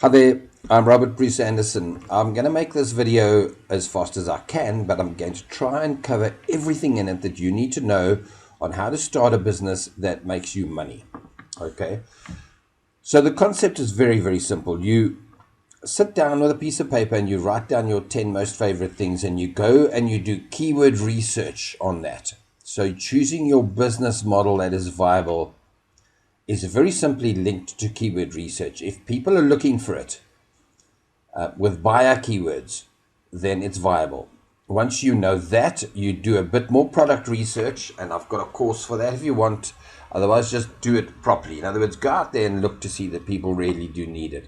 Hi there, I'm Robert Bruce Anderson. I'm going to make this video as fast as I can, but I'm going to try and cover everything in it that you need to know on how to start a business that makes you money. Okay, so the concept is very, very simple. You sit down with a piece of paper and you write down your 10 most favorite things, and you go and you do keyword research on that. So choosing your business model that is viable is very simply linked to keyword research. If people are looking for it with buyer keywords, then it's viable. Once you know that, you do a bit more product research, and I've got a course for that if you want. Otherwise, just do it properly. In other words, go out there and look to see that people really do need it.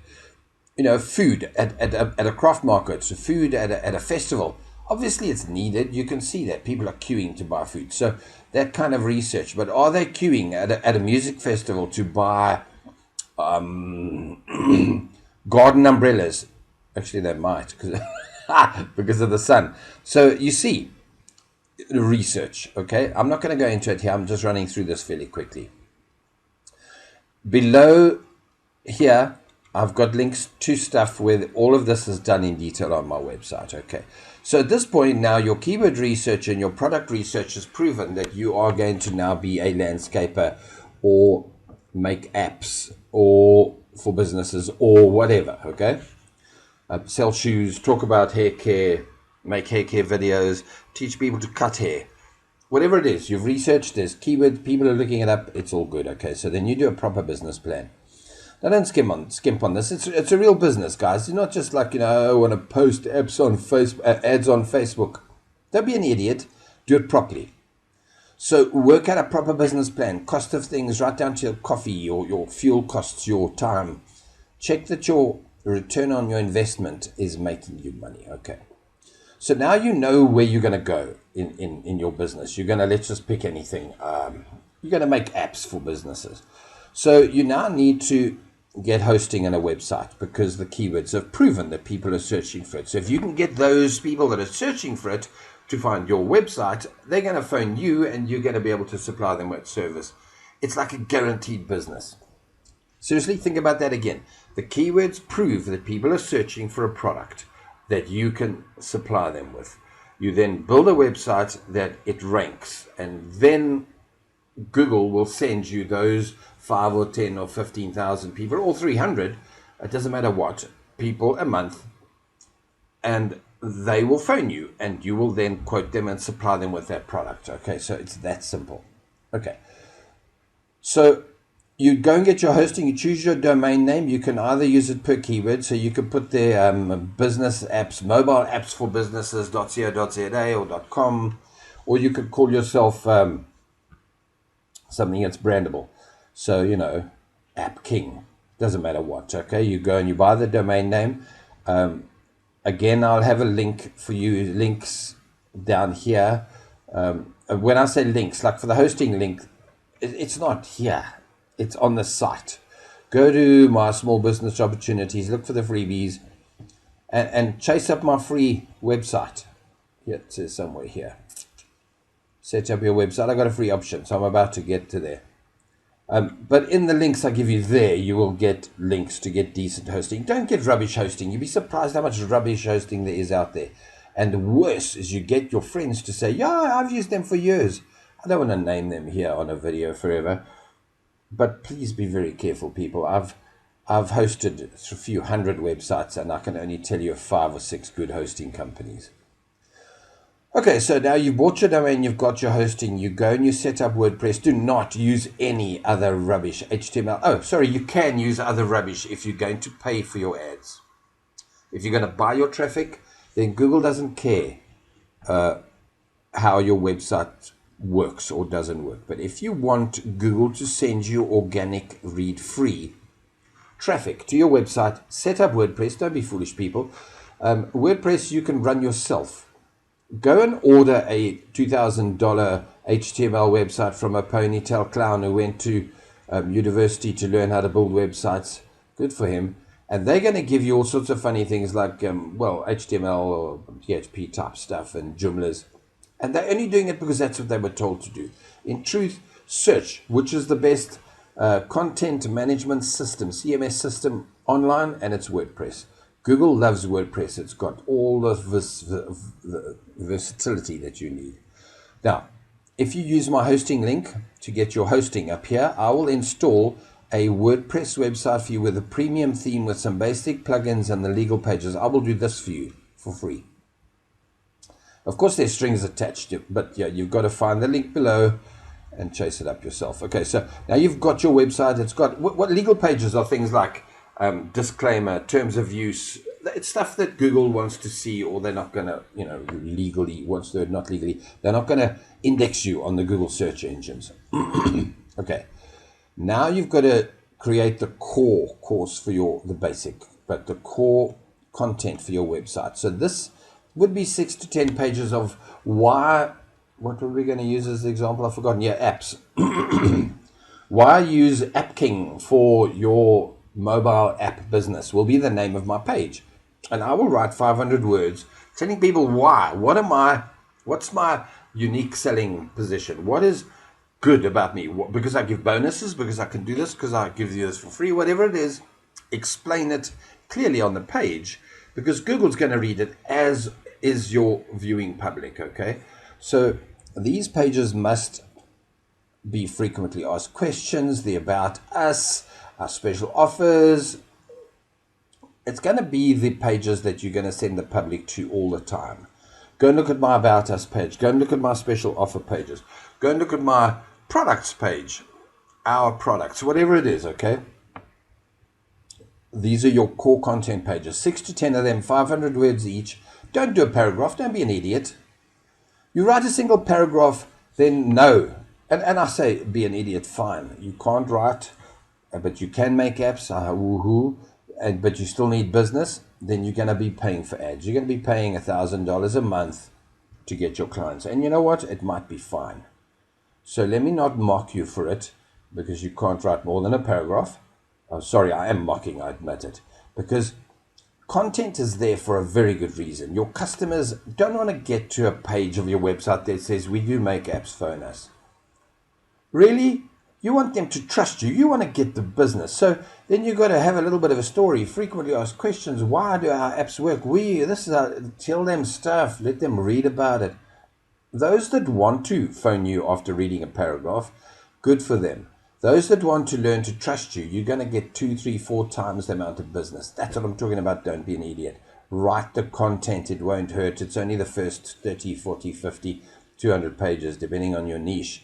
You know, food at a craft market, so food at a festival. Obviously, it's needed. You can see that people are queuing to buy food. So that kind of research. But are they queuing at a music festival to buy garden umbrellas? Actually, they might because of the sun. So you see, the research. Okay, I'm not going to go into it here. I'm just running through this fairly quickly. Below here, I've got links to stuff where all of this is done in detail on my website. Okay, so at this point now, your keyword research and your product research has proven that you are going to now be a landscaper or make apps or for businesses or whatever. Okay, sell shoes, talk about hair care, make hair care videos, teach people to cut hair. Whatever it is, you've researched, there's keywords, people are looking it up, it's all good. Okay, so then you do a proper business plan. Now, don't skimp on this. It's a real business, guys. It's not just like, I want to post apps on ads on Facebook. Don't be an idiot. Do it properly. So work out a proper business plan. Cost of things, right down to your coffee, your fuel costs, your time. Check that your return on your investment is making you money. Okay. So now you know where you're going to go in your business. You're going to, let's just pick anything. You're going to make apps for businesses. So you now need to get hosting and a website because the keywords have proven that people are searching for it. So if you can get those people that are searching for it to find your website, they're going to phone you and you're going to be able to supply them with service. It's like a guaranteed business. Seriously, think about that again. The keywords prove that people are searching for a product that you can supply them with. You then build a website that it ranks, and then Google will send you those 5 or 10 or 15,000 people, or 300, it doesn't matter what, people a month, and they will phone you, and you will then quote them and supply them with that product. Okay, so it's that simple. Okay, so you go and get your hosting, you choose your domain name. You can either use it per keyword, so you can put there business apps, mobile apps for businesses, .co.za or .com, or you could call yourself something that's brandable. So, App King, doesn't matter what. Okay, you go and you buy the domain name. Again, I'll have a link for you, links down here. When I say links, like for the hosting link, it's not here. It's on the site. Go to my small business opportunities, look for the freebies, and chase up my free website. Here, it says somewhere here. Set up your website. I got a free option, so I'm about to get to there. But in the links I give you there, you will get links to get decent hosting. Don't get rubbish hosting. You'd be surprised how much rubbish hosting there is out there. And the worst is you get your friends to say, yeah, I've used them for years. I don't want to name them here on a video forever. But please be very careful, people. I've hosted a few hundred websites, and I can only tell you 5 or 6 good hosting companies. Okay, so now you've bought your domain, you've got your hosting, you go and you set up WordPress. Do not use any other rubbish, HTML. Oh, sorry, you can use other rubbish if you're going to pay for your ads. If you're going to buy your traffic, then Google doesn't care how your website works or doesn't work. But if you want Google to send you organic, read-free traffic to your website, set up WordPress. Don't be foolish, people. WordPress you can run yourself. Go and order a $2,000 HTML website from a ponytail clown who went to university to learn how to build websites. Good for him. And they're going to give you all sorts of funny things like, HTML or PHP type stuff and Joomlas. And they're only doing it because that's what they were told to do. In truth, search, which is the best content management system, CMS system online, and it's WordPress. Google loves WordPress. It's got all the versatility that you need. Now, if you use my hosting link to get your hosting up here, I will install a WordPress website for you with a premium theme with some basic plugins and the legal pages. I will do this for you for free. Of course, there's strings attached, but yeah, you've got to find the link below and chase it up yourself. Okay, so now you've got your website. It's got what legal pages are things like disclaimer, terms of use. It's stuff that Google wants to see, or they're not going to, legally, once they're not legally, they're not going to index you on the Google search engines. Okay, now you've got to create the core course for the basic, but the core content for your website. So this would be 6 to 10 pages of what were we going to use as the example? I've forgotten. Yeah, apps. Why use AppKing for your mobile app business will be the name of my page. And I will write 500 words telling people why. What's my unique selling position? What is good about me? Because I give bonuses, because I can do this, because I give you this for free, whatever it is, explain it clearly on the page, because Google's going to read it, as is your viewing public, okay? So these pages must be frequently asked questions, the about us, our special offers. It's going to be the pages that you're going to send the public to all the time. Go and look at my about us page. Go and look at my special offer pages. Go and look at my products page, our products, whatever it is, okay? These are your core content pages, 6 to 10 of them, 500 words each. Don't do a paragraph. Don't be an idiot. You write a single paragraph, then no. And I say, be an idiot, fine. You can't write, but you can make apps, woohoo, but you still need business, then you're going to be paying for ads. You're going to be paying $1,000 a month to get your clients. And you know what? It might be fine. So let me not mock you for it, because you can't write more than a paragraph. Oh, sorry, I am mocking, I admit it. Because content is there for a very good reason. Your customers don't want to get to a page of your website that says, we do make apps, phone us. Really? You want them to trust you. You want to get the business. So then you've got to have a little bit of a story, frequently asked questions. Why do our apps work? Tell them stuff. Let them read about it. Those that want to phone you after reading a paragraph, good for them. Those that want to learn to trust you, you're going to get 2, 3, 4 times the amount of business. That's what I'm talking about. Don't be an idiot. Write the content. It won't hurt. It's only the first 30, 40, 50, 200 pages, depending on your niche.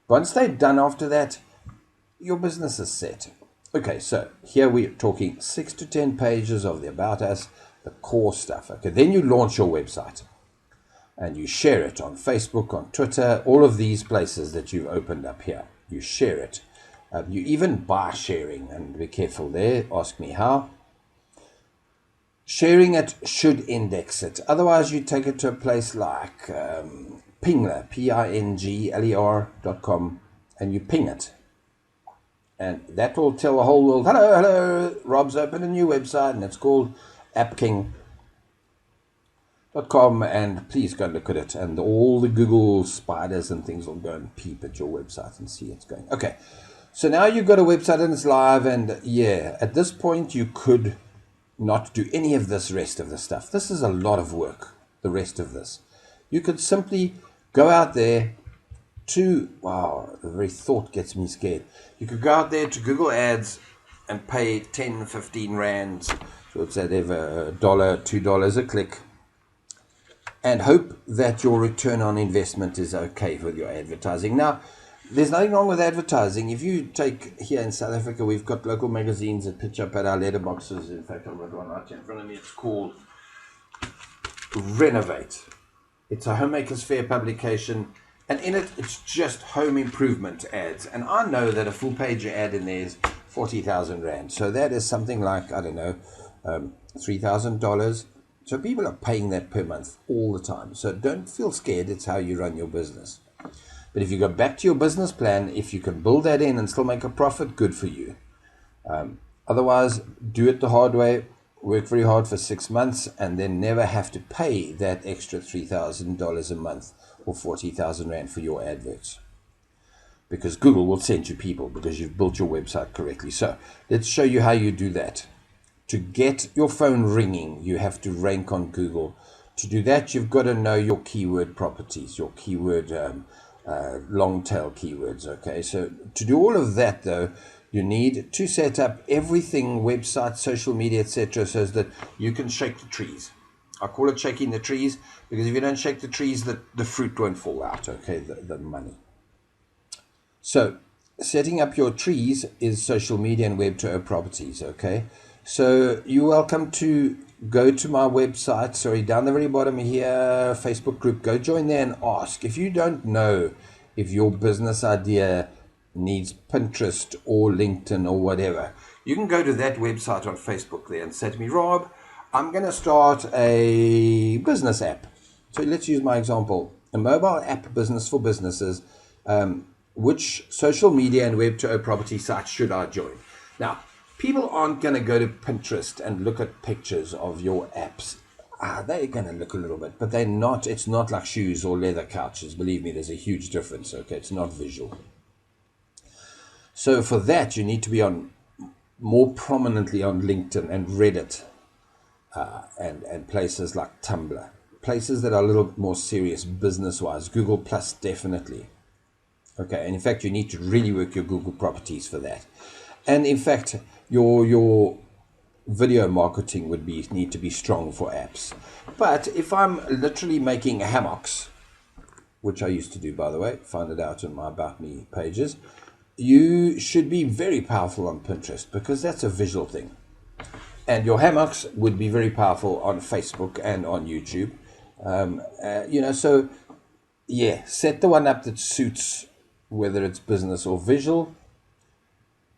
Once they're done after that, your business is set. Okay, so here we're talking 6 to 10 pages of the About Us, the core stuff. Okay, then you launch your website and you share it on Facebook, on Twitter, all of these places that you've opened up here. You share it. You even buy sharing, and be careful there. Ask me how. Sharing it should index it. Otherwise, you take it to a place like Pingler, Pingler.com, and you ping it. And that will tell the whole world, hello, Rob's opened a new website, and it's called appking.com, and please go look at it. And all the Google spiders and things will go and peep at your website and see it's going. Okay, so now you've got a website and it's live, and yeah, at this point you could not do any of this rest of the stuff. This is a lot of work, the rest of this. You could simply go out there to, wow, the very thought gets me scared. You could go out there to Google Ads and pay 10, 15 rands, so it's whatever, $1, $2 a click, and hope that your return on investment is okay with your advertising. Now, there's nothing wrong with advertising. If you take here in South Africa, we've got local magazines that pitch up at our letterboxes. In fact, I've got one right here in front of me. It's called Renovate. It's a Homemakers Fair publication, and in it, it's just home improvement ads. And I know that a full page ad in there is 40,000 rand. So that is something like, I don't know, $3,000. So people are paying that per month all the time. So don't feel scared. It's how you run your business. But if you go back to your business plan, if you can build that in and still make a profit, good for you. Otherwise, do it the hard way. Work very hard for 6 months and then never have to pay that extra $3,000 a month or 40,000 rand for your adverts. Because Google will send you people because you've built your website correctly. So let's show you how you do that. To get your phone ringing, you have to rank on Google. To do that, you've got to know your keyword properties, your keyword long tail keywords. Okay, so to do all of that, though, you need to set up everything, website, social media, etc., so that you can shake the trees. I call it shaking the trees because if you don't shake the trees, the fruit won't fall out, okay, the money. So setting up your trees is social media and Web2O properties, okay? So you're welcome to go to my website, sorry, down the very bottom here, Facebook group, go join there and ask. If you don't know if your business idea needs Pinterest or LinkedIn or whatever, you can go to that website on Facebook there and say to me, Rob, I'm going to start a business app. So let's use my example, a mobile app business for businesses. Which social media and Web2O property sites should I join? Now, people aren't going to go to Pinterest and look at pictures of your apps. They're going to look a little bit, but they're not. It's not like shoes or leather couches. Believe me, there's a huge difference. Okay, it's not visual. So for that, you need to be on more prominently on LinkedIn and Reddit and places like Tumblr, places that are a little bit more serious business-wise. Google Plus, definitely. Okay, and in fact, you need to really work your Google properties for that. And in fact, your video marketing would need to be strong for apps. But if I'm literally making hammocks, which I used to do, by the way, find it out in my About Me pages, you should be very powerful on Pinterest because that's a visual thing. And your hammocks would be very powerful on Facebook and on YouTube. So yeah, set the one up that suits whether it's business or visual,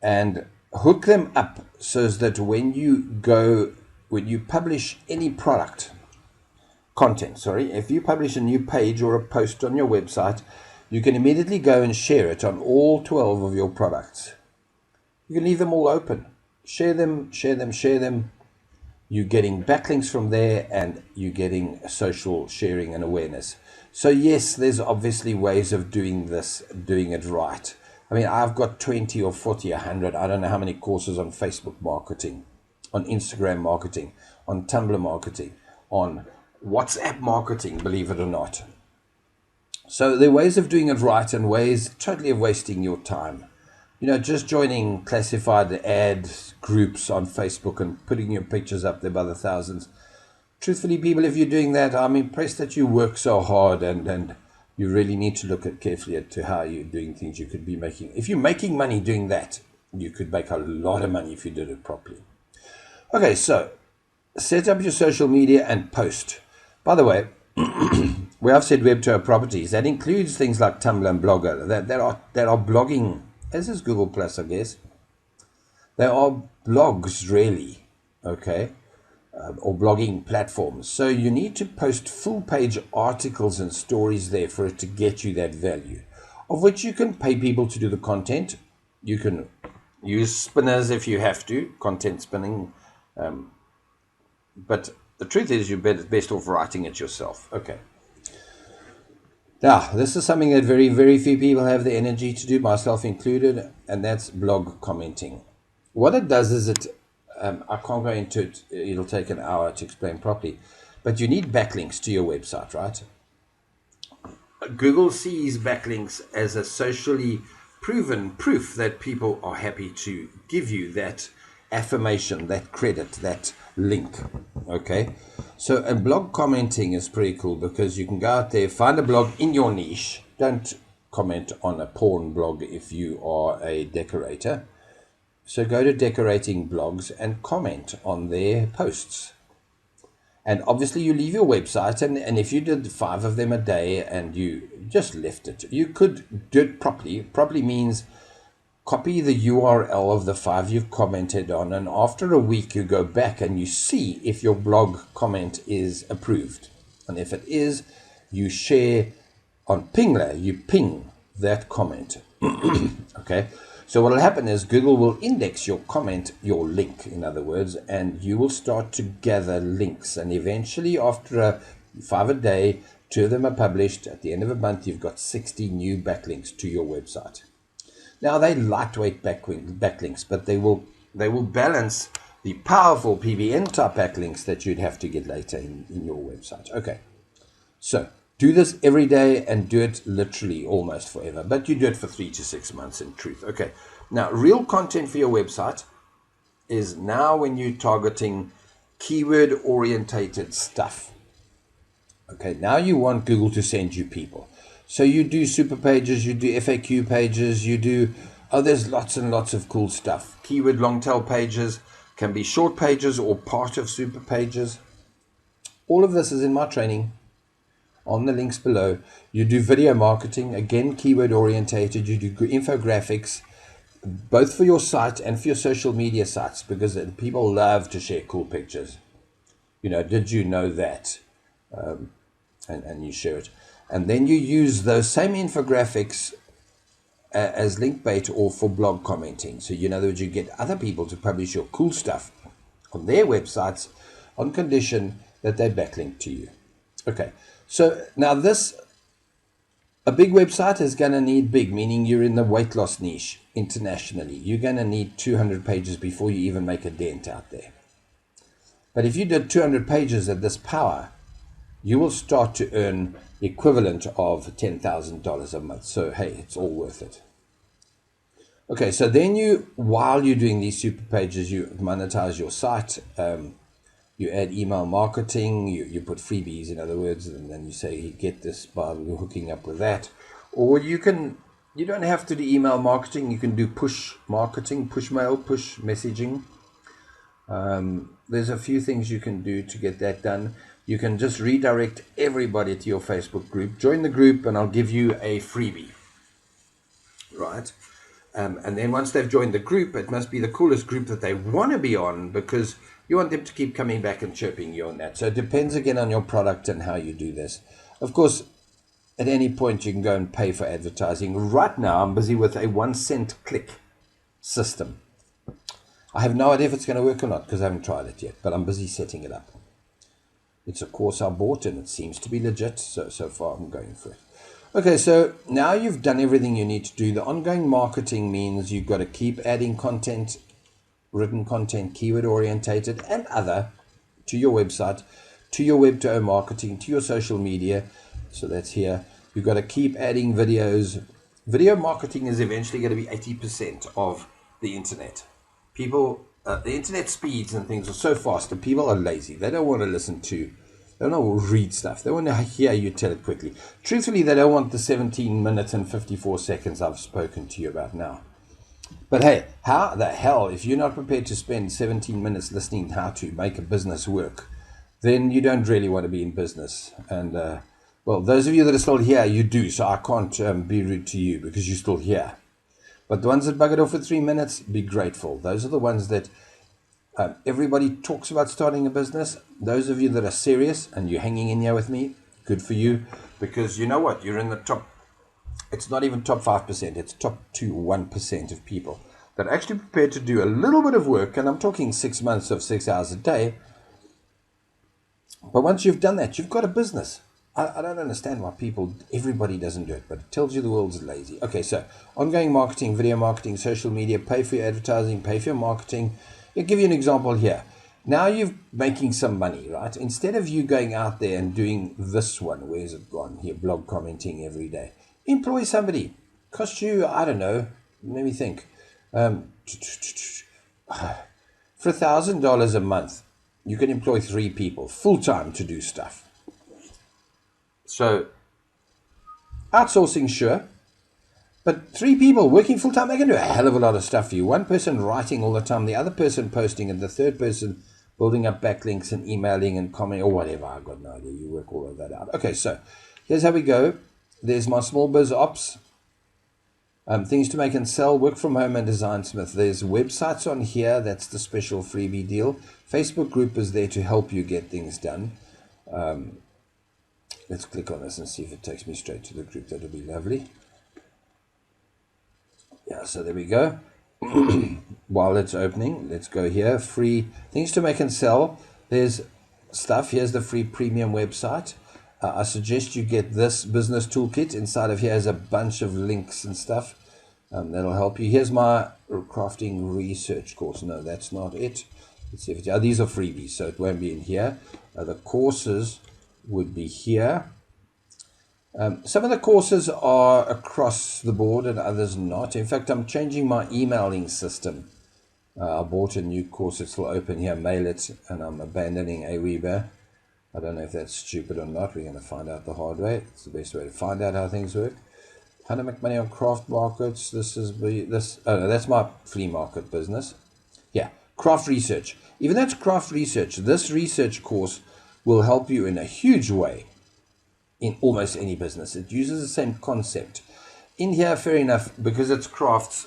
and hook them up so that when you publish any product content, if you publish a new page or a post on your website, you can immediately go and share it on all 12 of your products. You can leave them all open. Share them. You're getting backlinks from there and you're getting social sharing and awareness. So yes, there's obviously ways of doing it right. I mean, I've got 20 or 40, 100, I don't know how many courses on Facebook marketing, on Instagram marketing, on Tumblr marketing, on WhatsApp marketing, believe it or not. So there are ways of doing it right and ways totally of wasting your time. Just joining classified ad groups on Facebook and putting your pictures up there by the thousands. Truthfully, people, if you're doing that, I'm impressed that you work so hard and you really need to look carefully at how you're doing things. You could be making, if you're making money doing that, you could make a lot of money if you did it properly. Okay, so set up your social media and post. By the way, where I've said Web2O properties, that includes things like Tumblr and Blogger that are blogging, as is Google Plus, I guess. They are blogs, really, okay, or blogging platforms. So you need to post full-page articles and stories there for it to get you that value, of which you can pay people to do the content. You can use spinners if you have to, content spinning, but the truth is you're best off writing it yourself. Okay. Now, this is something that very, very few people have the energy to do, myself included, and that's blog commenting. What it does is I can't go into it, it'll take an hour to explain properly, but you need backlinks to your website, right? Google sees backlinks as a socially proven proof that people are happy to give you that affirmation, that credit, that link. Okay, so and blog commenting is pretty cool because you can go out there, find a blog in your niche. Don't comment on a porn blog if you are a decorator. So go to decorating blogs and comment on their posts. And obviously you leave your website, and if you did 5 of them a day and you just left it, you could do it properly. Properly means copy the URL of the 5 you've commented on, and after a week you go back and you see if your blog comment is approved. And if it is, you share on Pingler, you ping that comment. Okay, so what will happen is Google will index your comment, your link, in other words, and you will start to gather links. And eventually, after 5 a day, 2 of them are published. At the end of a month, you've got 60 new backlinks to your website. Now, they're lightweight backlinks, but they will balance the powerful PBN type backlinks that you'd have to get later in your website. Okay, so do this every day and do it literally almost forever, but you do it for 3 to 6 months in truth. Okay, now real content for your website is now when you're targeting keyword orientated stuff. Okay, now you want Google to send you people. So you do super pages, you do FAQ pages, you do, there's lots and lots of cool stuff. Keyword long tail pages, can be short pages or part of super pages. All of this is in my training on the links below. You do video marketing, again, keyword orientated. You do infographics, both for your site and for your social media sites, because people love to share cool pictures. You know, did you know that? And you share it. And then you use those same infographics as link bait or for blog commenting. So in other words, you get other people to publish your cool stuff on their websites on condition that they backlink to you. Okay, so now a big website is going to need big, meaning you're in the weight loss niche internationally. You're going to need 200 pages before you even make a dent out there. But if you did 200 pages at this power, you will start to earn the equivalent of $10,000 a month. So, hey, it's all worth it. Okay, so then while you're doing these super pages, you monetize your site. You add email marketing. You put freebies, in other words, and then you say, you get this by hooking up with that. Or you don't have to do email marketing. You can do push marketing, push mail, push messaging. There's a few things you can do to get that done. You can just redirect everybody to your Facebook group. Join the group and I'll give you a freebie. Right? And then once they've joined the group, it must be the coolest group that they want to be on, because you want them to keep coming back and chirping you on that. So it depends again on your product and how you do this. Of course, at any point you can go and pay for advertising. Right now, I'm busy with a 1 cent click system. I have no idea if it's going to work or not because I haven't tried it yet, but I'm busy setting it up. It's a course I bought and it seems to be legit, so far I'm going for it. Okay, so now you've done everything you need to do. The ongoing marketing means you've got to keep adding content, written content, keyword orientated and other, to your website, to your web-to-o marketing, to your social media. So that's here. You've got to keep adding videos. Video marketing is eventually going to be 80% of the internet. People, the internet speeds and things are so fast and people are lazy. They don't want to listen to, they don't want to read stuff. They want to hear you tell it quickly. Truthfully, they don't want the 17 minutes and 54 seconds I've spoken to you about now. But hey, how the hell, if you're not prepared to spend 17 minutes listening how to make a business work, then you don't really want to be in business. And, well, those of you that are still here, you do. So I can't be rude to you because you're still here. But the ones that bug it off for 3 minutes, be grateful. Those are the ones that everybody talks about starting a business. Those of you that are serious and you're hanging in here with me, good for you. Because you know what? You're in the top, it's not even top 5%. It's top 1% of people that are actually prepared to do a little bit of work. And I'm talking 6 months of 6 hours a day. But once you've done that, you've got a business. I don't understand why everybody doesn't do it, but it tells you the world's lazy. Okay, so ongoing marketing, video marketing, social media, pay for your advertising, pay for your marketing. I'll give you an example here. Now you're making some money, right? Instead of you going out there and doing this one, where's it gone? Here, blog commenting every day. Employ somebody. Cost you, I don't know, let me think. For $1,000 a month, you can employ 3 people full-time to do stuff. So, outsourcing, sure, but 3 people working full-time, they can do a hell of a lot of stuff for you. 1 person writing all the time, the other person posting, and the 3rd person building up backlinks and emailing and commenting or whatever. I've got no idea. You work all of that out. Okay, so here's how we go. There's my small biz ops. Things to make and sell, work from home and Designsmith. There's websites on here. That's the special freebie deal. Facebook group is there to help you get things done. Let's click on this and see if it takes me straight to the group. That'll be lovely. Yeah, so there we go. While it's opening, let's go here. Free things to make and sell. There's stuff. Here's the free premium website. I suggest you get this business toolkit. Inside of here is a bunch of links and stuff. That'll help you. Here's my crafting research course. No, that's not it. Let's see if these are freebies, so it won't be in here. The courses would be here. Some of the courses are across the board and others not. In fact, I'm changing my emailing system. I bought a new course. It's still open here. Mail it, and I'm abandoning Aweber. I don't know if that's stupid or not. We're going to find out the hard way. It's the best way to find out how things work. How to make money on craft markets. This is oh no, that's my flea market business. Yeah, craft research. Even that's craft research. This research course will help you in a huge way in almost any business. It uses the same concept. In here, fair enough, because it's crafts,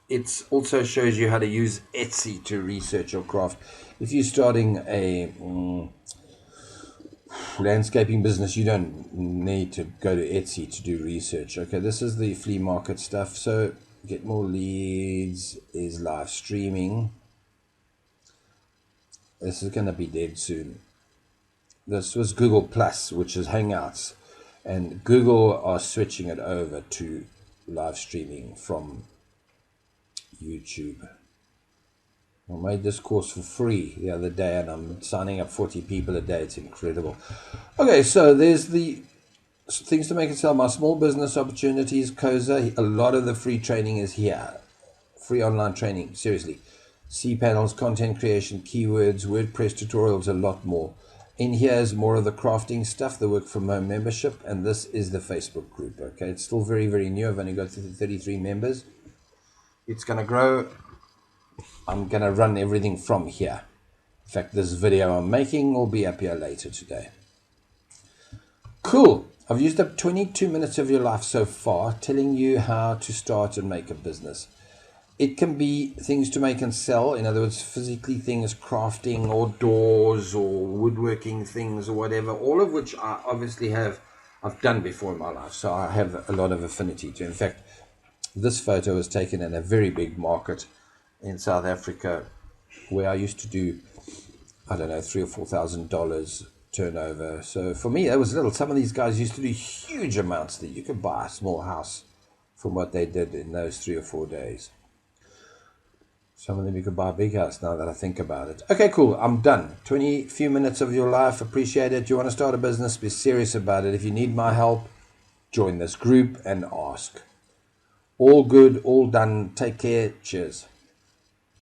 it also shows you how to use Etsy to research your craft. If you're starting a landscaping business, you don't need to go to Etsy to do research. Okay, this is the flea market stuff. So get more leads is live streaming. This is going to be dead soon. This was Google Plus, which is Hangouts, and Google are switching it over to live streaming from YouTube. I made this course for free the other day, and I'm signing up 40 people a day. It's incredible. Okay, so there's the things to make and sell. My small business opportunities, Koza. A lot of the free training is here. Free online training, seriously. cPanels, content creation, keywords, WordPress tutorials, a lot more. In here is more of the crafting stuff, the work from home membership, and this is the Facebook group. Okay, it's still very, very new. I've only got 33 members. It's going to grow. I'm going to run everything from here. In fact, this video I'm making will be up here later today. Cool. I've used up 22 minutes of your life so far telling you how to start and make a business. It can be things to make and sell. In other words, physically things, crafting or doors or woodworking things or whatever, all of which I obviously I've done before in my life. So I have a lot of affinity to. In fact, this photo was taken in a very big market in South Africa where I used to do, I don't know, $3,000 or $4,000 turnover. So for me, that was little. Some of these guys used to do huge amounts that you could buy a small house from what they did in those 3 or 4 days. Some of them you could buy a big house now that I think about it. Okay, cool. I'm done. 20 few minutes of your life. Appreciate it. You want to start a business? Be serious about it. If you need my help, join this group and ask. All good, all done. Take care. Cheers.